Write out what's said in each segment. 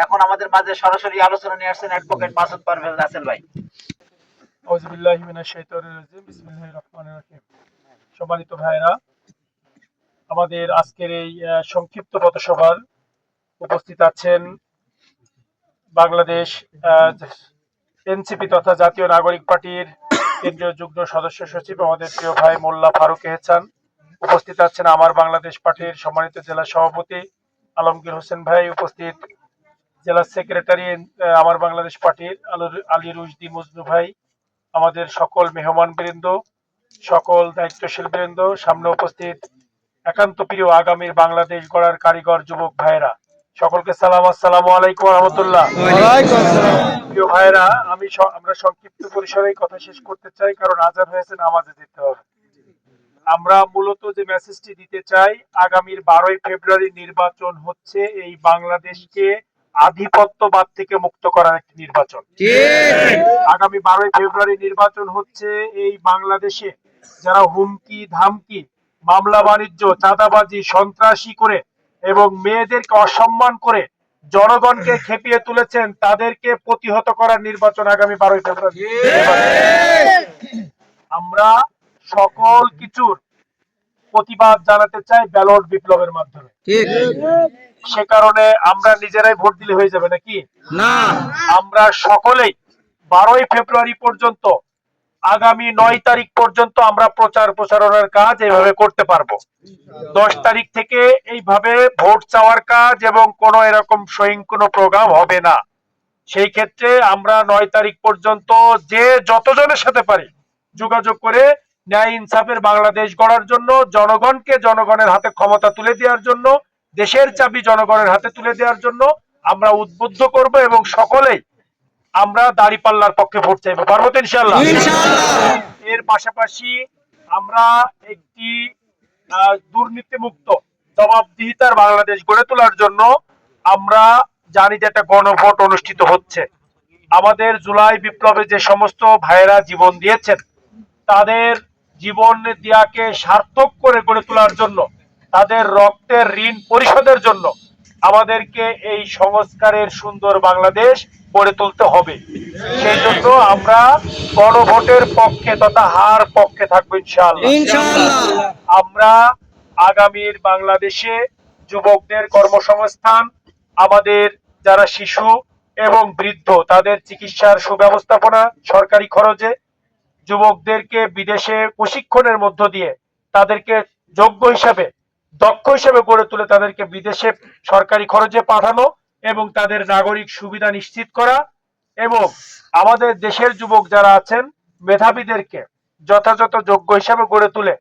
এখন আমাদের মাঝে সরাসরি আলোচনা নিয়ে আসছেন অ্যাডভোকেট মাসুদ পারভেজ রাসেল ভাই। আউযুবিল্লাহি মিনাশ শাইতানির রাজিম। বিসমিল্লাহির রহমানির রহিম। সম্মানিত ভাইরা, আমাদের আজকের এই সংক্ষিপ্ত পথসভার উপস্থিত আছেন বাংলাদেশ এনসিপি তথা জাতীয় নাগরিক পার্টির কেন্দ্রীয় যুগ্ম সদস্য সচিব আমাদের প্রিয় ভাই মোল্লা ফারুক এহসান। উপস্থিত আছেন আমার বাংলাদেশ পার্টির সম্মানিত জেলা সভাপতি আলমগীর হোসেন ভাই। উপস্থিত জেলা সেক্রেটারি আমার বাংলাদেশ পার্টির আলী রুশদি মজনু ভাই। আমাদের সকল মেহমান বৃন্দ, সকল দায়িত্বশীল বৃন্দ, সামনে উপস্থিত একান্ত প্রিয় আগামীর বাংলাদেশ গড়ার কারিগর যুবক ভাইরা, সকলকে সালাম, আসসালামু আলাইকুম রহমতুল্লাহ। প্রিয় ভাইরা, আমরা সংক্ষিপ্ত পরিসরে কথা শেষ করতে চাই, কারণ আজান হয়েছে, নামাজে যেতে হবে। আমরা মূলত যে মেসেজটি দিতে চাই, আগামীর 12ই ফেব্রুয়ারি নির্বাচন হচ্ছে এই বাংলাদেশকে আধিপত্যবাদ থেকে মুক্ত করার একটি নির্বাচন। আগামী 12ই ফেব্রুয়ারি নির্বাচন হচ্ছে এই বাংলাদেশে যারা হুমকি ধামকি, মামলা বাণিজ্য, চাঁদাবাজি, সন্ত্রাসী করে এবং মেয়েদেরকে অসম্মান করে জনগণকে খেপিয়ে তুলেছেন, তাদেরকে প্রতিহত করার নির্বাচন আগামী 12ই ফেব্রুয়ারি। আমরা সকল কিছুর প্রতিবাদ জানাতে চাই ব্যালট বিপ্লবের মাধ্যমে। সে কারণে আমরা নিজেরাই ভোট দিলে হয়ে যাবে নাকি? না, আমরা সকলেই 12ই ফেব্রুয়ারি পর্যন্ত, আগামী 9 তারিখ পর্যন্ত আমরা প্রচার প্রচারণার কাজ এইভাবে করতে পারবো। 10 তারিখ থেকে এইভাবে ভোট চাওয়ার কাজ এবং কোনো এরকম কোনো প্রোগ্রাম হবে না। সেই ক্ষেত্রে আমরা 9 তারিখ পর্যন্ত যে যতজনের সাথে পারি যোগাযোগ করে ন্যায় ইনসাফের বাংলাদেশ গড়ার জন্য, জনগণকে জনগণের হাতে ক্ষমতা তুলে দেওয়ার জন্য, দেশের চাবি জনগণের হাতে তুলে দেওয়ার জন্য আমরা উদ্বুদ্ধ করব এবং সকলেই আমরা দাঁড়িপাল্লার পক্ষে ভোট চাইবো। পারবো তো ইনশাআল্লাহ? এর পাশাপাশি আমরা একটি দুর্নীতিমুক্ত জবাবদিহিতার বাংলাদেশ গড়ে তোলার জন্য আমরা জানি যে একটা গণভোট অনুষ্ঠিত হচ্ছে। আমাদের জুলাই বিপ্লবে যে সমস্ত ভাইয়েরা জীবন দিয়েছেন, তাদের জীবন দিয়াকে সার্থক করে গড়ে তোলার জন্য, তাদের রক্তের ঋণ পরিশোধের জন্য আমাদেরকে এই সংস্কারের সুন্দর বাংলাদেশ গড়ে তুলতে হবে। সেই জন্য আমরা গণভোটের পক্ষে তথা হার পক্ষে থাকবো ইনশাআল্লাহ। আমরা আগামীর বাংলাদেশে যুবকদের কর্মসংস্থান, আমাদের যারা শিশু এবং বৃদ্ধ তাদের চিকিৎসার সুব্যবস্থাপনা সরকারি খরচে, যুবকদেরকে বিদেশে প্রশিক্ষণের মধ্য দিয়ে তাদেরকে যোগ্য হিসাবে, দক্ষ হিসাবে গড়ে তুলে তাদেরকে বিদেশে সরকারি খরচে পাঠানো এবং তাদের নাগরিক সুবিধা নিশ্চিত করা, এবং আমাদের দেশের যুবক যারা আছেন মেধাবীদেরকে যথাযথ যোগ্য হিসাবে গড়ে তুলে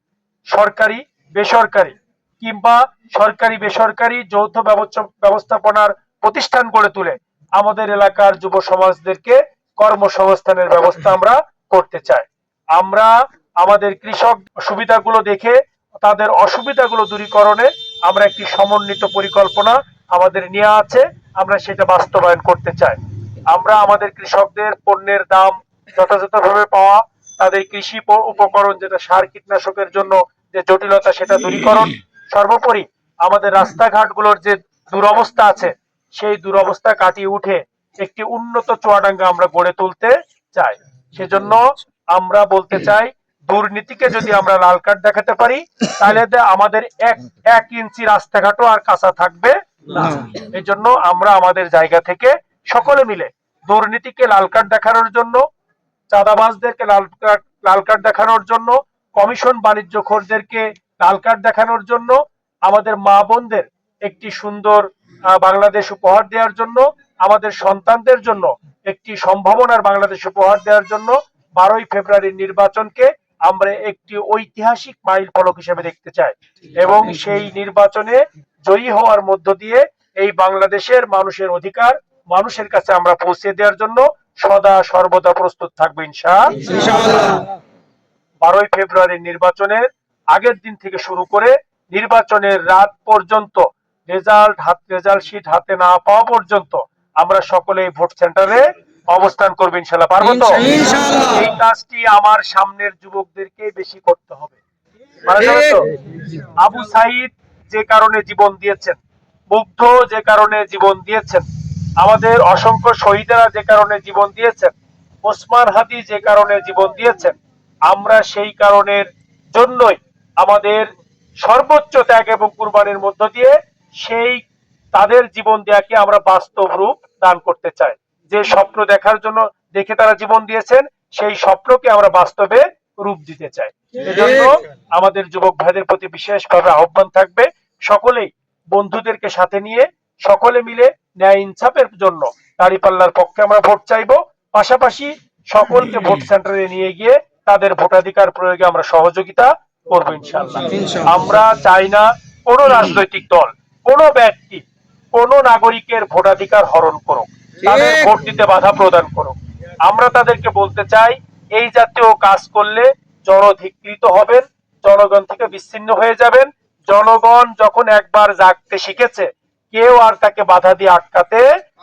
সরকারি বেসরকারি কিংবা সরকারি বেসরকারি যৌথ ব্যবস্থাপনার প্রতিষ্ঠান গড়ে তুলে আমাদের এলাকার যুব সমাজদেরকে কর্মসংস্থানের ব্যবস্থা আমরা করতে চাই। আমরা আমাদের কৃষক সুবিধাগুলো দেখে তাদের অসুবিধাগুলো দূরীকরণে আমরা একটি সমন্বিত পরিকল্পনা আমাদের নিয়ে আছে, আমরা সেটা বাস্তবায়ন করতে চাই। আমরা আমাদের কৃষকদের পণ্যের দাম যথাযথভাবে পাওয়া, তাদের কৃষি উপকরণ যেটা সার কীটনাশকের জন্য যে জটিলতা সেটা দূরীকরণ, সর্বোপরি আমাদের রাস্তাঘাটগুলোর যে দুরবস্থা আছে সেই দুরবস্থা কাটিয়ে উঠে একটি উন্নত চুয়াডাঙ্গা আমরা গড়ে তুলতে চাই। সেজন্য আমরা বলতে চাই, দুর্নীতিকে যদি আমরা লাল কার্ড দেখাতে পারি তাহলে আমাদের এক ইঞ্চি রাস্তাঘাটও আর কাঁচা থাকবে না। এই জন্য আমরা আমাদের জায়গা থেকে সকলে মিলে দুর্নীতিকে লাল কার্ড দেখানোর জন্য, চাঁদাবাজদেরকে লাল কার্ড দেখানোর জন্য, কমিশন বাণিজ্যখোরদেরকে লাল কার্ড দেখানোর জন্য, আমাদের মা বোনদের একটি সুন্দর বাংলাদেশ উপহার দেওয়ার জন্য, আমাদের সন্তানদের জন্য একটি সম্ভাবনার বাংলাদেশ উপহার দেওয়ার জন্য 12ই ফেব্রুয়ারির নির্বাচনকে আমরা একটি ঐতিহাসিক মাইল ফলক হিসেবে দেখতে চাই এবং সেই নির্বাচনে জয়ী হওয়ার মধ্য দিয়ে এই বাংলাদেশের মানুষের অধিকার মানুষের কাছে আমরা পৌঁছে দেওয়ার জন্য সদা সর্বদা প্রস্তুত থাকবো ইনশাআল্লাহ। 12ই ফেব্রুয়ারির নির্বাচনের আগের দিন থেকে শুরু করে নির্বাচনের রাত পর্যন্ত রেজাল্ট শিট হাতে না পাওয়া পর্যন্ত আমরা সকলে ভোট সেন্টারে অবস্থান করবো ইনশাআল্লাহ। পারবো তো? এই কাজটি আমার সামনের যুবকদেরকে বেশি করতে হবে। আবু সাইদ যে কারণে জীবন দিয়েছেন, মুগ্ধ যে কারণে জীবন দিয়েছেন, আমাদের অসংখ্য শহীদেরা যে কারণে জীবন দিয়েছেন, ওসমান হাদি যে কারণে জীবন দিয়েছেন, আমরা সেই কারণের জন্যই আমাদের সর্বোচ্চ ত্যাগ এবং কুরবানির মধ্য দিয়ে সেই তাদের জীবন দেয়াকে আমরা বাস্তব রূপ দান করতে চাই। যে স্বপ্ন দেখার জন্য দেখে তারা জীবন দিয়েছেন, সেই স্বপ্নকে আমরা বাস্তবে রূপ দিতে চাই। এজন্য আমাদের যুবক ভাইদের প্রতি বিশেষভাবে আহ্বান থাকবে, সকলেই বন্ধুদেরকে সাথে নিয়ে সকলে মিলে ন্যায় ইনসাফের জন্য দাঁড়িপাল্লার পক্ষে আমরা ভোট চাইবো। পাশাপাশি সকলকে ভোট সেন্টারে নিয়ে গিয়ে তাদের ভোটাধিকার প্রয়োগে আমরা সহযোগিতা করবো ইনশাআল্লাহ। আমরা চাই না কোনো রাজনৈতিক দল, কোনো ব্যক্তি, কোনো নাগরিকের ভোটাধিকার হরণ করুক, তাদের ভোট দিতে বাধা প্রদান করুক। আমরা তাদেরকে বলতে চাই, এই জাতীয় কাজ করলে জনধিকৃত হবেন, জনগণ থেকে বিচ্ছিন্ন হয়ে যাবেন। জনগণ যখন একবার জাগতে শিখেছে, কেউ আর তাকে বাধা দিয়ে আটকাতে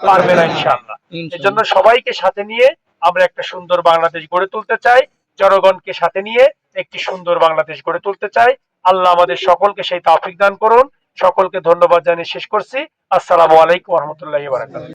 পারবে না ইনশাআল্লাহ। এজন্য সবাইকে সাথে নিয়ে আমরা একটা সুন্দর বাংলাদেশ গড়ে তুলতে চাই, জনগণকে সাথে নিয়ে একটি সুন্দর বাংলাদেশ গড়ে তুলতে চাই। আল্লাহ আমাদের সকলকে সেই তৌফিক দান করুন। সকলকে ধন্যবাদ জানিয়ে শেষ করছি। আসসালামু আলাইকুম ওয়া রাহমাতুল্লাহি ওয়া বারাকাতুহু।